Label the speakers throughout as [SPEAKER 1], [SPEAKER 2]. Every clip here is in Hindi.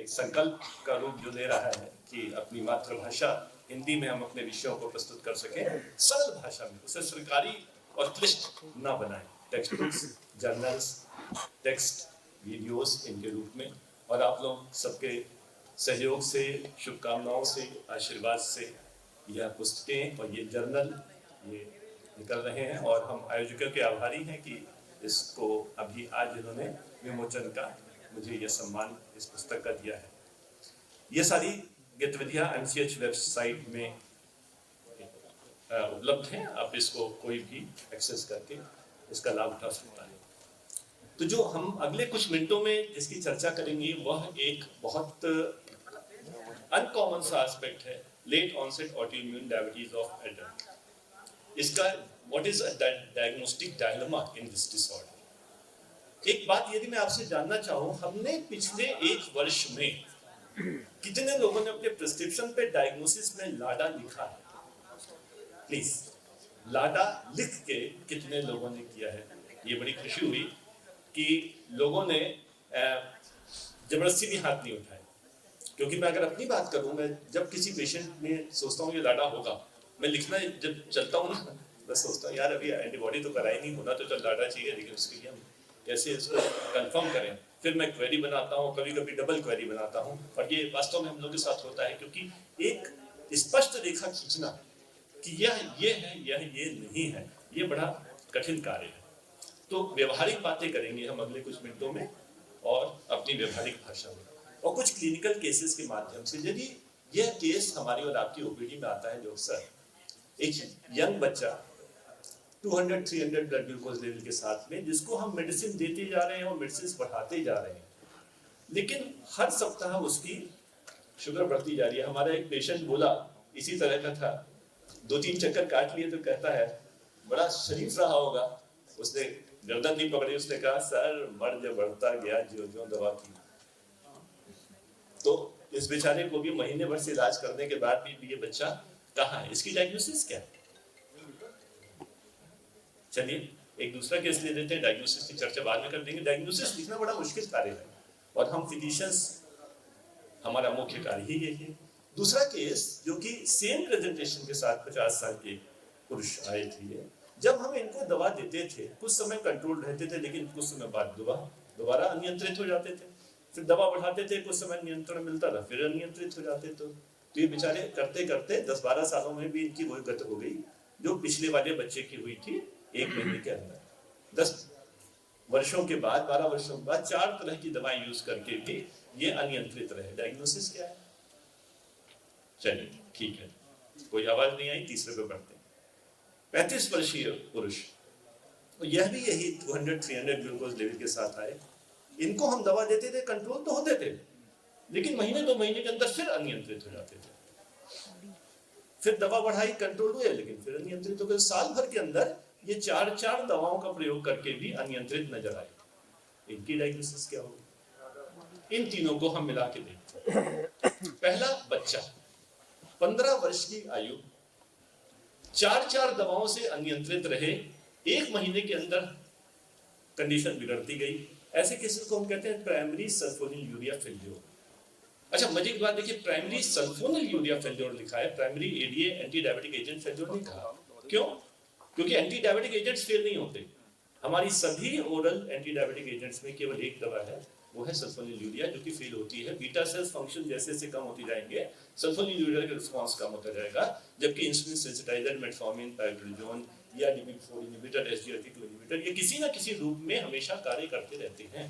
[SPEAKER 1] एक संकल्प का रूप जो ले रहा है कि अपनी मातृभाषा हिंदी में हम अपने विषयों को प्रस्तुत कर सकें सरल भाषा में, उसे सरकारी और क्लिष्ट ना बनाएं। Text books, journals, text videos इनके रूप में, और आप लोग सबके सहयोग से, शुभकामनाओं से, आशीर्वाद से यह पुस्तकें और ये जर्नल ये निकल रहे हैं, और हम आयोजकों के आभारी हैं कि इसको अभी आज इन्होंने विमोचन का मुझे यह सम्मान इस पुस्तक का दिया है। ये सारी गतिविधियां MCH वेबसाइट में उपलब्ध हैं, आप इसको कोई भी एक्सेस करके इसका लाभ उठा सकता है। तो जो हम अगले कुछ मिनटों में जिसकी चर्चा करेंगे वह एक बहुत अनकॉमन सा एस्पेक्ट है, late onset autoimmune diabetes of adult. इसका what is a diagnostic dilemma in this disorder. एक बात यदि मैं आपसे जानना चाहूं, हमने पिछले एक वर्ष में कितने लोगों ने अपने प्रिस्क्रिप्शन पे डायग्नोसिस में लाडा लिखा है? प्लीज, लाडा लिख के कितने लोगों ने किया है? ये बड़ी खुशी हुई कि लोगों ने जबरदस्ती भी हाथ नहीं उठाए, क्योंकि मैं अगर अपनी बात करूं, मैं जब किसी पेशेंट में सोचता हूं ये लाडा होगा, मैं लिखना जब चलता हूं ना, मैं सोचता हूं यार अभी एंटीबॉडी तो कराई नहीं, होना तो चल लाडा चाहिए, लेकिन उसके लिए हम कैसे इसको कंफर्म करें। फिर मैं क्वेरी बनाता हूं, कभी कभी डबल क्वेरी बनाता हूं, और ये वास्तव में हम लोग के साथ होता है, क्योंकि एक स्पष्ट रेखा खींचना कि यह ये है, यह ये नहीं है, ये बड़ा कठिन कार्य है। तो व्यवहारिक बातें करेंगे हम अगले कुछ मिनटों में, और अपनी व्यवहारिक भाषा में, और कुछ क्लिनिकल केसेस के माध्यम से। यदि यह केस हमारी और आपकी ओपीडी में आता है, जो सर एक यंग बच्चा 200-300 ब्लड ग्लूकोज लेवल के साथ में, जिसको हम मेडिसिन देते जा रहे हैं और मेडिसिन बढ़ाते जा रहे हैं, लेकिन हर सप्ताह उसकी शुगर बढ़ती जा रही है। हमारा एक पेशेंट बोला, इसी तरह का था, 2-3 चक्कर काट लिए तो कहता है, बड़ा शरीफ रहा होगा, उसने गर्दन नहीं पकड़ी, उसने कहा सर मर्ज बढ़ता गया जो जो दवा की। तो इस बेचारे को भी महीने भर से इलाज करने के बाद भी ये बच्चा कहाँ है, इसकी डायग्नोसिस क्या है? चलिए एक दूसरा केस ले लेते हैं, डायग्नोसिस की चर्चा बाद में कर देंगे। डायग्नोसिस लिखना बड़ा मुश्किल कार्य है, और हम फिजिशियंस, हमारा मुख्य कार्य ही यही है। दूसरा केस जो कि सेम प्रेजेंटेशन के साथ 50 साल के पुरुष आए थे, जब हम इनको दवा देते थे कुछ समय कंट्रोल रहते थे, लेकिन कुछ समय बाद दोबारा अनियंत्रित हो जाते थे, फिर दवा बढ़ाते थे, कुछ समय नियंत्रण मिलता था, फिर अनियंत्रित हो जाते। तो ये बेचारे करते करते 10-12 सालों में भी इनकी वही गति हो गई जो पिछले वाले बच्चे की हुई थी 1 महीने के अंदर। 10 वर्षों के बाद, 12 वर्षों के बाद 4 तरह की दवाएं यूज करके भी ये अनियंत्रित रहे। डायग्नोसिस क्या है? चलिए ठीक है, कोई आवाज नहीं आई, तीसरे पे बढ़ते हैं। 35 वर्षीय पुरुष, यह भी यही 200-300 ग्लूकोज लेवल के साथ आए। इनको हम दवा देते थे, कंट्रोल तो होते थे, लेकिन महीने 2 महीने के अंदर फिर अनियंत्रित हो जाते थे। फिर दवा बढ़ाई, कंट्रोल हुए, लेकिन फिर अनियंत्रित हो गए। साल भर के अंदर ये 4 दवाओं का प्रयोग करके भी अनियंत्रित नजर आए। इनकी डायग्नोसिस क्या होगी? इन तीनों को हम मिला के देखते हैं। पहला बच्चा 15 वर्ष की आयु, 4 दवाओं से अनियंत्रित रहे, 1 महीने के अंदर कंडीशन बिगड़ती गई। ऐसे केसेस को हम कहते हैं प्राइमरी सल्फोनिलयूरिया फेल्योर। अच्छा मजे की बात देखिए, प्राइमरी सल्फोनिलयूरिया फेल्योर लिखा है, primary ADA anti diabetic agent failure नहीं कहा। क्यों? क्योंकि एंटी डायबिटिक एजेंट्स फेल नहीं होते। हमारी सभी ओरल एंटी डायबिटिक एजेंट्स में केवल एक दवा है, वो है सल्फोनिलयूरिया, जो कि फेल होती है। बीटा सेल्स फंक्शन जैसे जैसे कम होती जाएंगे, सल्फोनिलयूरिया का रिस्पांस कम होता जाएगा, जबकि इंसुलिन सेंसिटाइजर, मेटफॉर्मिन, पाइरोजोन या DPP-4 इनहिबिटर, SGLT2 इनहिबिटर, ये किसी ना किसी रूप में हमेशा कार्य करते रहते हैं।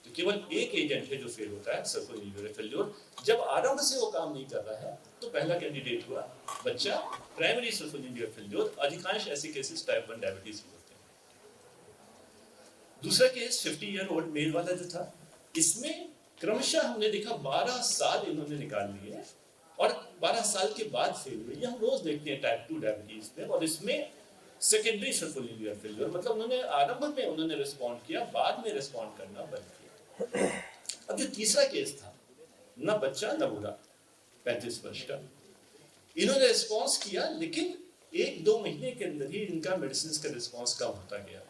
[SPEAKER 1] तो केवल एक एजेंट है जो फेल होता है, सल्फोनिलयूरिया फेल्योर। जब आरंभ से वो काम नहीं कर रहा है, तो पहला कैंडिडेट हुआ बच्चा, प्राइमरी सल्फोनिलयूरिया फेल्योर। अधिकांश ऐसे केसेस टाइप 1 डायबिटीज के होते हैं। दूसरा केस 50 ईयर ओल्ड मेल वाला जो था, इसमें क्रमशः हमने देखा 12 साल इन्होंने निकाल लिए, और 12 साल के बाद फेल हुए। ये हम रोज देखते हैं टाइप 2 डायबिटीज में, और इसमें सेकेंडरी सल्फोनिलयूरिया फेल्योर, मतलब उन्होंने आरंभ में उन्होंने रिस्पॉन्ड किया, बाद में रिस्पॉन्ड करना बंद किया। अब जो तीसरा केस था, न बच्चा न बूढ़ा, 35 वर्ष का, इन्होंने रिस्पॉन्स किया, लेकिन 1-2 महीने के अंदर ही इनका मेडिसिन का रिस्पॉन्स कम होता गया।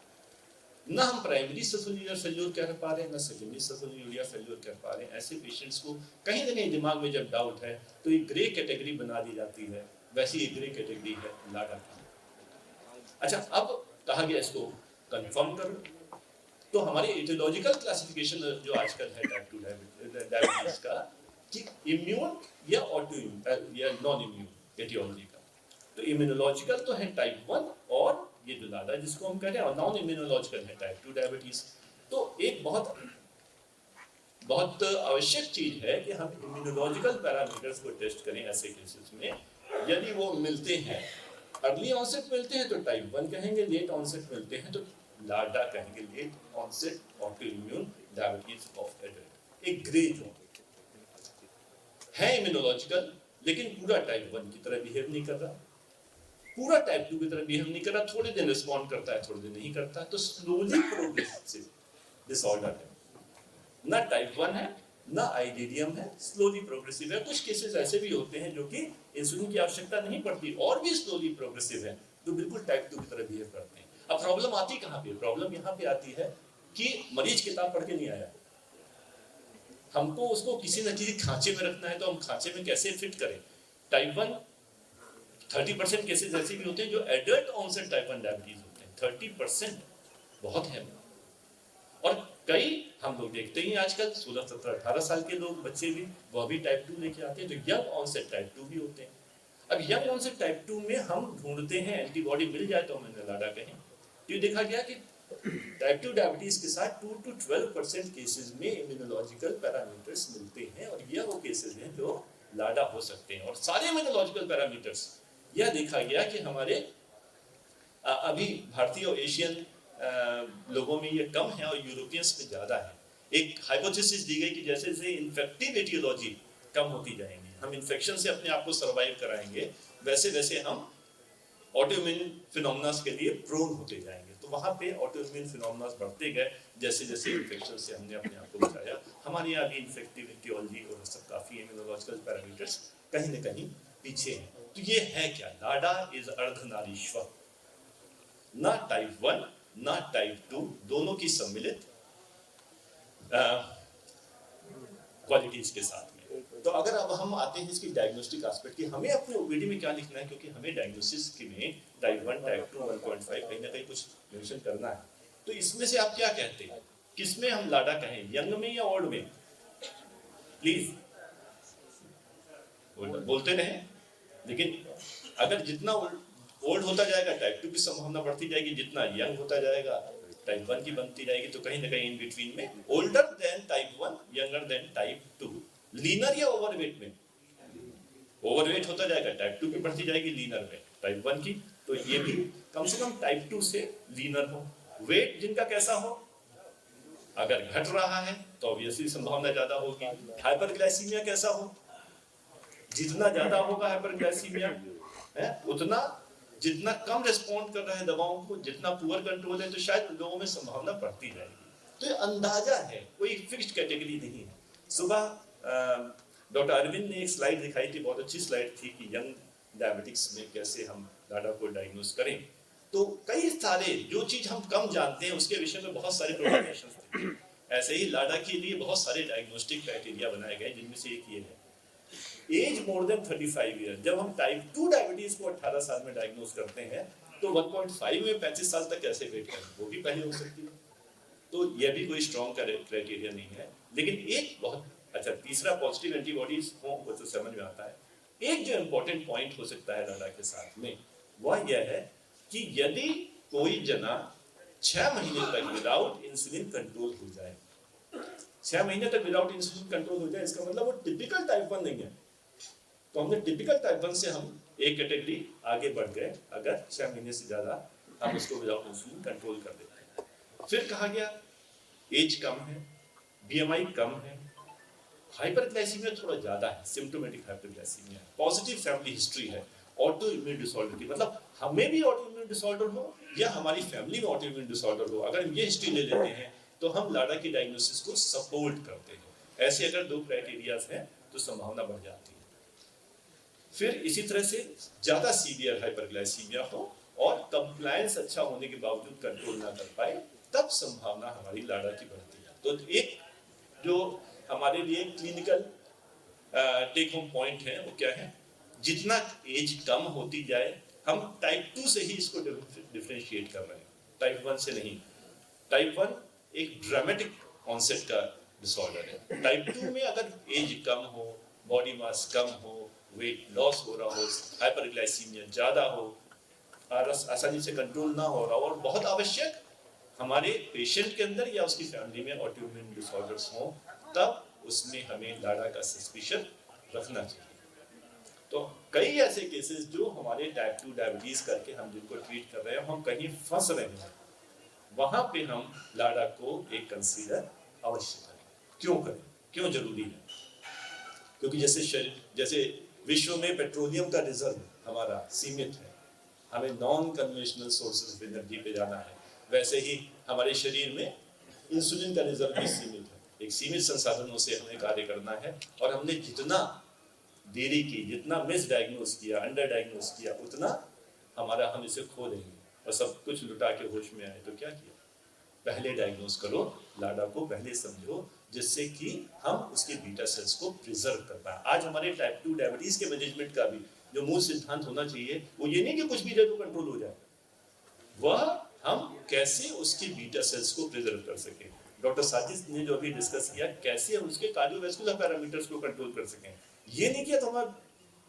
[SPEAKER 1] ना हम प्राइमरी सल्फोनिलुरिया फेल्योर कर पा रहे हैं, ना सेकेंडरी सल्फोनिलुरिया फेल्योर कर पा रहे हैं। ऐसे पेशेंट्स को कहीं ना कहीं दिमाग में जब डाउट है तो एक ग्रे कैटेगरी बना दी जाती है, वैसी एक ग्रे कैटेगरी है लाडा की। अच्छा, अब कहा गया इसको कंफर्म करो, तो हमारे एटियोलॉजिकल क्लासिफिकेशन जो आजकल है टाइप 2 डायबिटीज का कि इम्यून या ऑटो इम्यून या नॉन इम्यून एटियोलॉजी का। तो इम्यूनोलॉजिकल तो है टाइप 1 और ये जो लाडा जिसको हम कह रहे हैं, और नॉन इम्यूनोलॉजिकल है टाइप 2 डायबिटीज। तो एक बहुत बहुत आवश्यक चीज है कि हम इम्यूनोलॉजिकल पैरामीटर्स को टेस्ट करें ऐसे केसेस में। यदि वो मिलते हैं, अर्ली ऑनसेट मिलते हैं तो टाइप 1 कहेंगे, लेट ऑनसेट मिलते हैं तो लाडा कहेंगे, late onset autoimmune diabetes of adult. एक ग्रे जोन है इम्यूनोलॉजिकल, लेकिन पूरा टाइप 1 की तरह बिहेव नहीं कर रहा, पूरा टाइप 2 की तरह बिहेव नहीं कर रहा, थोड़े दिन रिस्पॉन्ड करता है, थोड़े दिन नहीं करता है। तो स्लोली प्रोग्रेसिव डिसऑर्डर है, ना टाइप 1 है ना आईडीडीएम है, स्लोली प्रोग्रेसिव है। कुछ केसेस ऐसे भी होते हैं जो कि इंसुलिन की आवश्यकता नहीं पड़ती और भी स्लोली प्रोग्रेसिव है, तो बिल्कुल टाइप 2 की तरह बिहेव करते हैं। अब प्रॉब्लम आती कहाँ पे? प्रॉब्लम यहाँ पे आती है कि मरीज किताब पढ़ के नहीं आया, हमको उसको किसी न किसी खांचे में रखना है, तो हम खांचे में कैसे फिट करें? टाइप 1 30% केसेस ऐसे भी होते हैं जो एडल्ट ऑनसेट टाइप 1 डायबिटीज होते हैं, 30% बहुत है। और कई हम लोग देखते ही आजकल 16, 17, 18 साल के लोग, बच्चे भी, वो भी टाइप 2 लेके आते हैं, तो यंग ऑनसेट टाइप 2 भी होते हैं। अब यंग ऑनसेट टाइप 2 में हम ढूंढते हैं एंटीबॉडी मिल जाए तो हमें लाडा कहें। तो ये देखा गया कि टाइप 2 डायबिटीज के साथ 2 to 12% केसेस में इम्यूनोलॉजिकल पैरामीटर्स मिलते हैं, और यह वो केसेस हैं जो लाडा हो सकते हैं। और सारे इम्यूनोलॉजिकल पैरामीटर्स यह देखा गया कि हमारे अभी भारतीय और एशियन लोगों में ये कम है और यूरोपियंस में ज़्यादा है। एक हाइपोथेसिस दी गई कि जैसे जैसे इन्फेक्टिव एटियोलॉजी कम होती जाएंगी, हम इन्फेक्शन से अपने आप को सर्वाइव कराएंगे, वैसे वैसे हम ऑटोइम्यून फिनोमेनास के लिए प्रोन होते जाएंगे। तो वहाँ पे ऑटोइम्यून फिनोमेनास बढ़ते गए जैसे जैसे इन्फेक्शन से हमने अपने आप को बचाया। हमारे यहाँ भी इन्फेक्टिव एटियोलॉजी और सब काफ़ी इम्यूनोलॉजिकल पैरामीटर्स कहीं न कहीं पीछे हैं। तो ये है क्या? लाडा इज अर्धनारीश्वर, ना टाइप 1 ना टाइप 2, दोनों की सम्मिलित क्वालिटीज के साथ में। तो अगर अब हम आते हैं इसकी डायग्नोस्टिक एस्पेक्ट की, हमें अपने ओपीडी में क्या लिखना है, क्योंकि हमें डायग्नोसिस के में टाइप 1 टाइप 2 1.5 कहीं ना कहीं कुछ मेंशन करना है। तो इसमें से आप क्या कहते हैं, किसमें हम लाडा कहें, यंग में या ओल्ड में? प्लीज बोलते रहे। लेकिन अगर जितना ओल्ड होता जाएगा टाइप 2 की संभावना बढ़ती जाएगी, जितना यंग होता जाएगा टाइप 1 की बनती जाएगी। तो कहीं ना कहीं इन बिटवीन में older than type 1 younger than type 2, linear या ओवरवेट में ओवरवेट होता जाएगा, टाइप 2 की बढ़ती जाएगी, लीनर में टाइप 1 की। तो ये भी कम से कम टाइप 2 से लीनर हो। वेट जिनका कैसा हो, अगर घट रहा है तो ऑब्वियसली संभावना ज्यादा होगी। हाइपरग्लाइसीमिया कैसा हो, जितना ज्यादा होगा हाइपरग्लाइसीमिया है, उतना जितना कम रिस्पॉन्ड कर रहा है दवाओं को, जितना पुअर कंट्रोल है, तो शायद लोगों में संभावना बढ़ती जाएगी। तो ये अंदाजा है, कोई फिक्स्ड कैटेगरी नहीं है। सुबह डॉक्टर अरविंद ने एक स्लाइड दिखाई थी, बहुत अच्छी स्लाइड थी कि यंग डायबिटिक्स में कैसे हम लाडा को डायग्नोज करें। तो कई सारे जो चीज हम कम जानते हैं उसके विषय में बहुत सारे प्रोग्रामेशंस थे। ऐसे ही लाडा के लिए बहुत सारे डायग्नोस्टिक क्राइटेरिया बनाए गए, जिनमें से एक ये है एज मोर देन 35 ईयर। जब हम टाइप 2 डायबिटीज को 18 साल में डायग्नोज करते हैं तो 1.5 में 35 साल तक कैसे वेट करें, वो भी पहले हो सकती है। तो यह भी कोई स्ट्रॉन्ग क्राइटेरिया नहीं है। लेकिन एक बहुत अच्छा तीसरा पॉजिटिव एंटीबॉडीज हो वो तो समझ में आता है। एक जो इंपॉर्टेंट पॉइंट हो सकता है लाडा के साथ में वह यह है कि यदि कोई जना 6 महीने तक विदाउट इंसुलिन कंट्रोल हो जाए, 6 महीने तक विदाउट इंसुलिन कंट्रोल हो जाए, इसका मतलब वो टिपिकल टाइप 1 नहीं है। तो हमने टिपिकल टाइप 1 से हम एक कैटेगरी आगे बढ़ गए अगर 6 महीने से ज्यादा हम उसको विदाउट इंसुलिन कंट्रोल कर देते हैं। फिर कहा गया एज कम है, बीएमआई कम है, हाइपरग्लाइसीमिया थोड़ा ज्यादा है, symptomatic hyperglycaemia, positive family history है ऑटो इम्यून डिसऑर्डर की, मतलब हमें भी ऑटो इम्यून डिसऑर्डर हो या हमारी फैमिली में ऑटो इम्यून डिसऑर्डर हो, अगर हम ये हिस्ट्री ले लेते हैं तो हम लाडा की डायग्नोसिस को सपोर्ट करते हैं। ऐसे अगर 2 क्राइटेरियाज हैं तो संभावना बढ़ जाती है। फिर इसी तरह से ज्यादा सीवियर हाइपरग्लाइसीमिया हो और कंप्लायंस अच्छा होने के बावजूद कंट्रोल ना कर पाए तब संभावना हमारी लाड़ा की बढ़ती है। तो एक जो हमारे लिए क्लिनिकल टेक होम पॉइंट है वो क्या है, जितना एज कम होती जाए, हम टाइप 2 से ही इसको डिफरेंशिएट कर रहे हैं, टाइप 1 से नहीं। टाइप 1 एक ड्रामेटिक ऑनसेट का डिसऑर्डर है। टाइप 2 में अगर एज कम हो, बॉडी मास कम हो, वेट लॉस हो रहा हो, हाइपरग्लाइसीमिया ज्यादा हो, आसानी से कंट्रोल ना हो रहा हो, और बहुत आवश्यक हमारे पेशेंट के अंदर या उसकी फैमिली में ऑटोइम्यून डिसऑर्डर्स हो, तब उसमें हमें लाड़ा का सस्पिशन रखना चाहिए। तो कई ऐसे केसेस जो हमारे टाइप 2 डायबिटीज करके हम जिनको ट्रीट कर रहे हैं, हम कहीं फंस रहे हैं, वहां पे हम लाड़ा को एक कंसीडर अवश्य करें। क्यों करें, क्यों जरूरी है? क्योंकि जैसे विश्व में पेट्रोलियम का रिजर्व हमारा सीमित है, हमें non conventional sources of energy पे जाना है, वैसे ही हमारे शरीर में इंसुलिन का रिजर्व भी सीमित है। एक सीमित संसाधनों से हमें कार्य करना है, और हमने जितना देरी की, जितना मिस डायग्नोस किया, अंडर डायग्नोस किया, उतना हमारा हम इसे खो देंगे, और सब कुछ लुटा के होश में आए तो क्या किया? पहले डायग्नोस करो, लाड़ा को पहले समझो, जिससे कि हम उसके बीटा सेल्स को प्रिजर्व कर पाए। आज हमारे टाइप 2 डायबिटीज के मैनेजमेंट का भी जो मूल सिद्धांत होना चाहिए वो ये नहीं कि कुछ भी दे तो कंट्रोल हो जाए, वह हम कैसे उसके बीटा सेल्स को प्रिजर्व कर सकें। डॉक्टर साजिद ने जो अभी डिस्कस किया, कैसे हम उसके कार्डियोवैस्कुलर पैरामीटर्स को कंट्रोल कर सकें। ये नहीं किया तो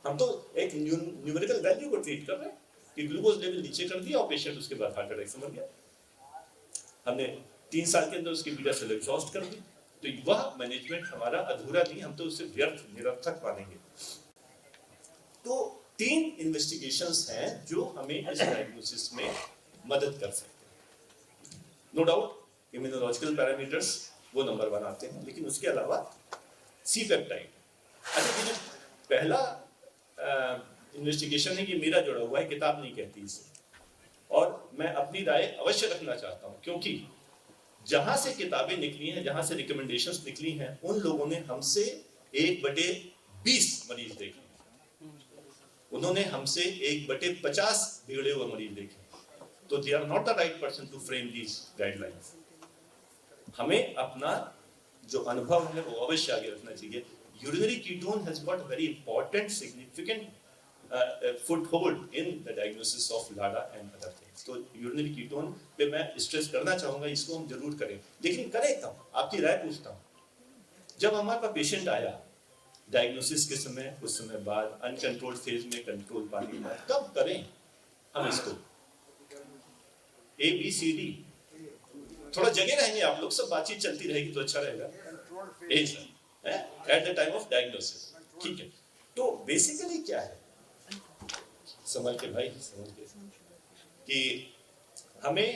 [SPEAKER 1] हम तो एक न्यूमेरिकल वैल्यू को ट्रीट कर रहे हैं कि ग्लूकोज लेवल नीचे कर दिया और पेशेंट उसके बाद हार्ट अटैक से मर गया। हमने 3 साल के अंदर उसकी बीटा सेल एग्जॉस्ट कर दी, तो वह मैनेजमेंट हमारा अधूरा नहीं, हम तो उसे व्यर्थ निरर्थक मानेंगे। तो 3 इन्वेस्टिगेशंस हैं जो हमें इस डायग्नोसिस में मदद कर सकते हैं। नो डाउट इम्यूनोलॉजिकल पैरामीटर्स वो नंबर 1 आते हैं, लेकिन उसके अलावा सी पेप्टाइड। अच्छा, ये जो पहला इन्वेस्टिगेशन है, ये मेरा जुड़ा हुआ है, किताब नहीं कहती इसे, और मैं अपनी राय अवश्य रखना चाहता हूँ, क्योंकि जहां से किताबें निकली हैं, जहां से रिकमेंडेशंस निकली हैं, उन लोगों ने हमसे 1/20 मरीज देखे, उन्होंने हमसे 1/50 बिगड़े हुए मरीज देखे, तो they are not the right person to frame these guidelines. हमें अपना जो अनुभव है वो अवश्य आगे रखना चाहिए। Urinary ketone has got very important significant foothold in the diagnosis of LADA and other things. तो यूरिनरी कीटोन पे मैं स्ट्रेस करना चाहूंगा, इसको हम जरूर करें, लेकिन करें कब? आपकी राय पूछता हूँ। जब हमारे पास पेशेंट आया डायग्नोसिस के समय, उस समय बाद, अनकंट्रोल्ड फेज में, कंट्रोल पाने के बाद, कब करें हम इसको? ABCD थोड़ा जगह रहेंगे आप लोग, सब बातचीत चलती रहेगी तो अच्छा रहेगा। At the time of diagnosis, ठीक है। तो बेसिकली क्या है, समझ के भाई, समझ के कि हमें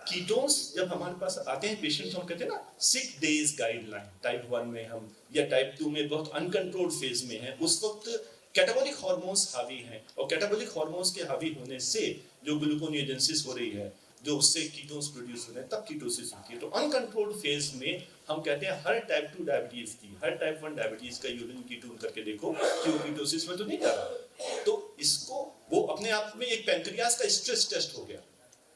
[SPEAKER 1] कीटोन्स जब हमारे पास आते हैं पेशेंट्स, हम कहते हैं ना 6 डेज गाइडलाइन, टाइप 1 में हम या टाइप 2 में बहुत अनकंट्रोल्ड फेज में है, उस वक्त कैटाबॉलिक हार्मोन्स हावी हैं, और कैटाबॉलिक हार्मोन्स के हावी होने से जो ग्लूकोनियोजेनेसिस हो रही है, जो उससे कीटोन्स प्रोड्यूस हो रहे हैं, तब कीटोसिस होती है। तो अनकंट्रोल्ड फेज में हम कहते हैं हर टाइप 2 डायबिटीज की, हर टाइप 1 डायबिटीज का यूरिन कीटोन करके देखो कि वो कीटोसिस में तो नहीं जा रहा। तो इसको वो अपने आप में एक पैंक्रियास का स्ट्रेस टेस्ट हो गया,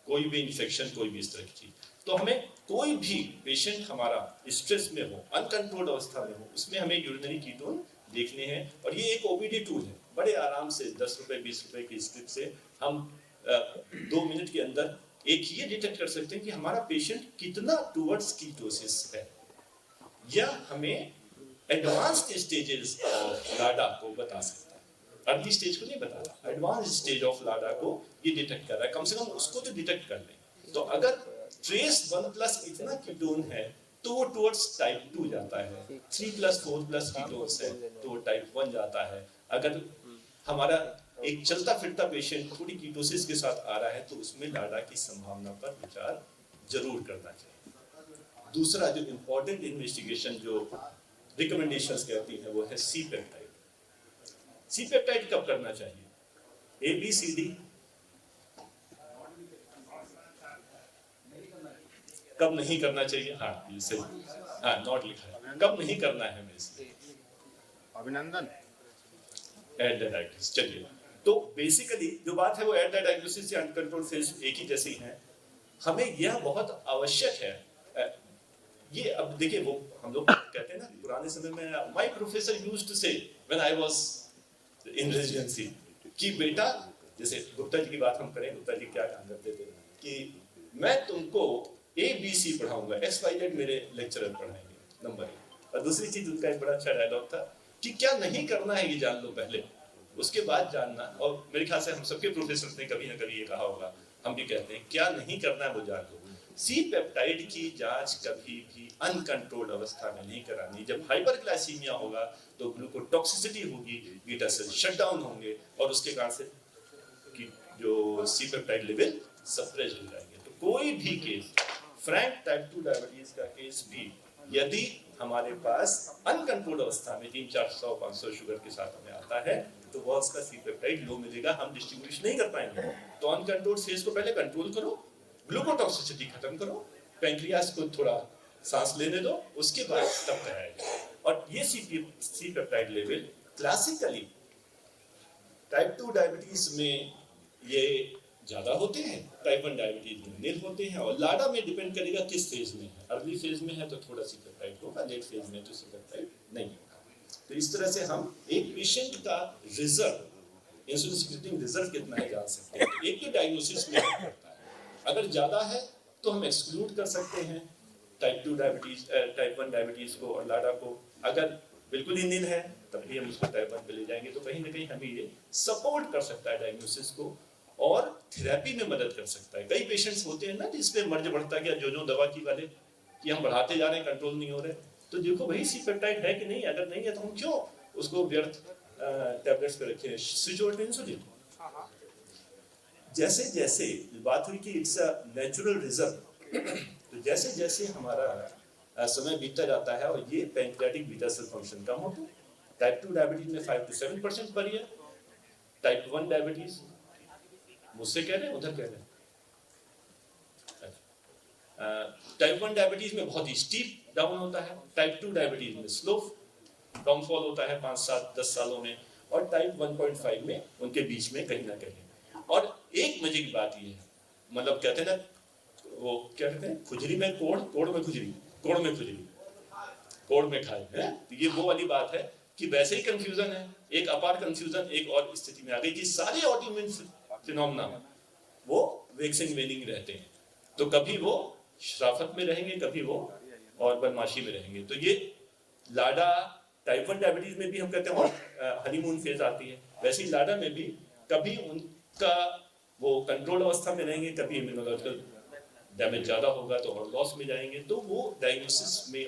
[SPEAKER 1] कोई भी इन्फेक्शन, कोई भी इस तरह की चीज। तो हमें कोई भी पेशेंट हमारा स्ट्रेस में हो, अनकंट्रोल्ड अवस्था में हो, उसमें हमें यूरिनरी कीटोन देखने हैं, और ये एक ओबीडी टूल है, बड़े आराम से 10 रुपए 20 रुपए की स्ट्रिप से हम 2 मिनट के अंदर एक ये डिटेक्ट कर सकते हैं कि हमारा पेशेंट कितना टुवर्ड्स कीटोसिस है, या हमें एडवांस्ड स्टेजेस ऑफ लाडा को बता सकता है। अर्ली स्टेज को नहीं बता रहा, एडवांस स्टेज ऑफ लाडा को ये डिटेक्ट कर रहा है, कम से कम उसको तो डिटेक्ट कर लें। तो अगर ट्रेस 1+ इतना कीटोन है तो वो टुवर्ड्स टाइप 2 जाता है, 3+ 4+ कीटोन्स है तो वो टाइप 1 जाता है। अगर हमारा एक चलता फिरता पेशेंट थोड़ी कीटोसिस के साथ आ रहा है तो उसमें लाडा की संभावना पर विचार जरूर करना चाहिए। दूसरा जो इंपॉर्टेंट इन्वेस्टिगेशन जो रिकमेंडेशंस कहती है वो है सी पेप्टाइड। सी पेप्टाइड कब करना चाहिए? ABCD कब नहीं करना चाहिए? हाँ, ये सही, हाँ नॉट लिखा है, कब नहीं करना है हमें इसलिए।
[SPEAKER 2] अभिनंदन।
[SPEAKER 1] At the diagnosis. चलिए, तो बेसिकली जो बात है वो एट द डायग्नोसिस या अनकंट्रोल्ड फेज एक ही जैसी है। हमें यह बहुत आवश्यक है। ये अब देखिए, वो हम लोग कहते हैं ना पुराने समय में, माय प्रोफेसर यूज्ड टू से when I was in residency, कि बेटा, जैसे गुप्ता जी की बात हम करें, गुप्ता जी क्या काम करते थे कि मैं तुमको ABC पढ़ाऊंगा, XYZ मेरे लेक्चरर पढ़ाएंगे, नंबर 1। और दूसरी चीज उनका एक बड़ा अच्छा डायलॉग था कि क्या नहीं करना है ये जान लो पहले, उसके बाद जानना। और मेरे ख्याल से हम सबके प्रोफेसर ने कभी ना कभी ये कहा होगा, हम भी कहते हैं क्या नहीं करना है वो जान लो। सी पेप्टाइड की जांच कभी भी अनकंट्रोल्ड अवस्था में नहीं करानी। जब हाइपरग्लाइसीमिया होगा तो ग्लूकोटॉक्सिसिटी होगी, बीटा सेल शटडाउन होंगे और उसके कारण से कि जो सी पेप्टाइड लेवल सप्रेस हो जाएंगे। तो कोई भी केस, फ्रैंक टाइप 2 डायबिटीज का केस भी यदि हमारे पास अनकंट्रोल्ड अवस्था में 300-400-500 शुगर के साथ हमें आता है तो वो उसका सी पेप्टाइड लो मिलेगा, हम डिस्टिंग्विश नहीं कर पाएंगे। तो अनकंट्रोल्ड फेज को पहले कंट्रोल करो, ग्लूकोटॉक्सिसिटी खत्म करो, पैंक्रियास को थोड़ा सांस लेने दो, उसके बाद तब कराएगा। और ये C peptide level classically type 2 diabetes में ये ज्यादा होते हैं, टाइप 1 डायबिटीज में निल होते हैं। और लाडा में डिपेंड करेगा किस फेज में है, अर्ली फेज में है तो थोड़ा सी पेप्टाइड होगा, लेट फेज में तो सी पेप्टाइड नहीं होगा। तो इस तरह से हम एक पेशेंट का रिजर्व, इंसुलिन सिक्रीटिंग रिजर्व कितना है जान सकते हैं। एक तो डायग्नोसिस में होता है, अगर ज्यादा है तो हम एक्सक्लूड कर सकते हैं टाइप 2 डायबिटीज, टाइप 1 डायबिटीज को और लाडा को। अगर बिल्कुल ही नील है तब भी हम उसको टाइप 1 पे ले जाएंगे। तो कहीं ना कहीं हमें ये सपोर्ट कर सकता है डायग्नोसिस को और थेरेपी में मदद कर सकता है। कई पेशेंट्स होते हैं ना जिसमें मर्ज बढ़ता गया, जो दवा की वाले कि हम बढ़ाते जा रहे हैं, कंट्रोल नहीं हो रहे, तो देखो भाई सी पेप्टाइड है कि नहीं, अगर नहीं है तो हम क्यों उसको व्यर्थ टैबलेट्स पे रखें, स्विच ओवर टू इंसुलिन। जैसे जैसे बात हुई कि इट्स अ नेचुरल रिजर्व, तो जैसे जैसे हमारा समय बीतता जाता है और ये पैंक्रियाटिक बीटा सेल फंक्शन कम होता है। टाइप 2 डायबिटीज में 5 to 7% per year, type 1 diabetes मुझसे कह रहे हैं उधर कह रहे हैं, टाइप 1 डायबिटीज में बहुत ही स्टीप डाउन होता है, टाइप 2 डायबिटीज में स्लो डाउनफॉल होता है 5-7-10 सालों में, और टाइप 1.5 में उनके बीच में कहीं ना कहीं। और एक मजे की बात ये है, मतलब कहते हैं ना, वो क्या कहते हैं, खुजरी में कोड़, कोड़ में खुजरी, कोड़ में खुजरी, कोड़ में खाए है। तो ये वो वाली बात है कि वैसे ही कंफ्यूजन है, एक अपार कंफ्यूजन एक और स्थिति में आ गई कि सारे ऑटोइम्यून फिनोमेना वो वेक्सिंग वेनिंग रहते हैं। तो कभी वो शराफत में रहेंगे, कभी वो और बदमाशी में रहेंगे। तो ये लाडा टाइप 1 डायबिटीज में भी हम कहते हैं हनीमून फेज आती है, वैसे ही लाडा में भी कभी उनका वो कंट्रोल अवस्था में रहेंगे, कभी इम्यूनोलॉजिकल डैमेज ज्यादा होगा तो और लॉस में जाएंगे। तो वो डायग्नोसिस में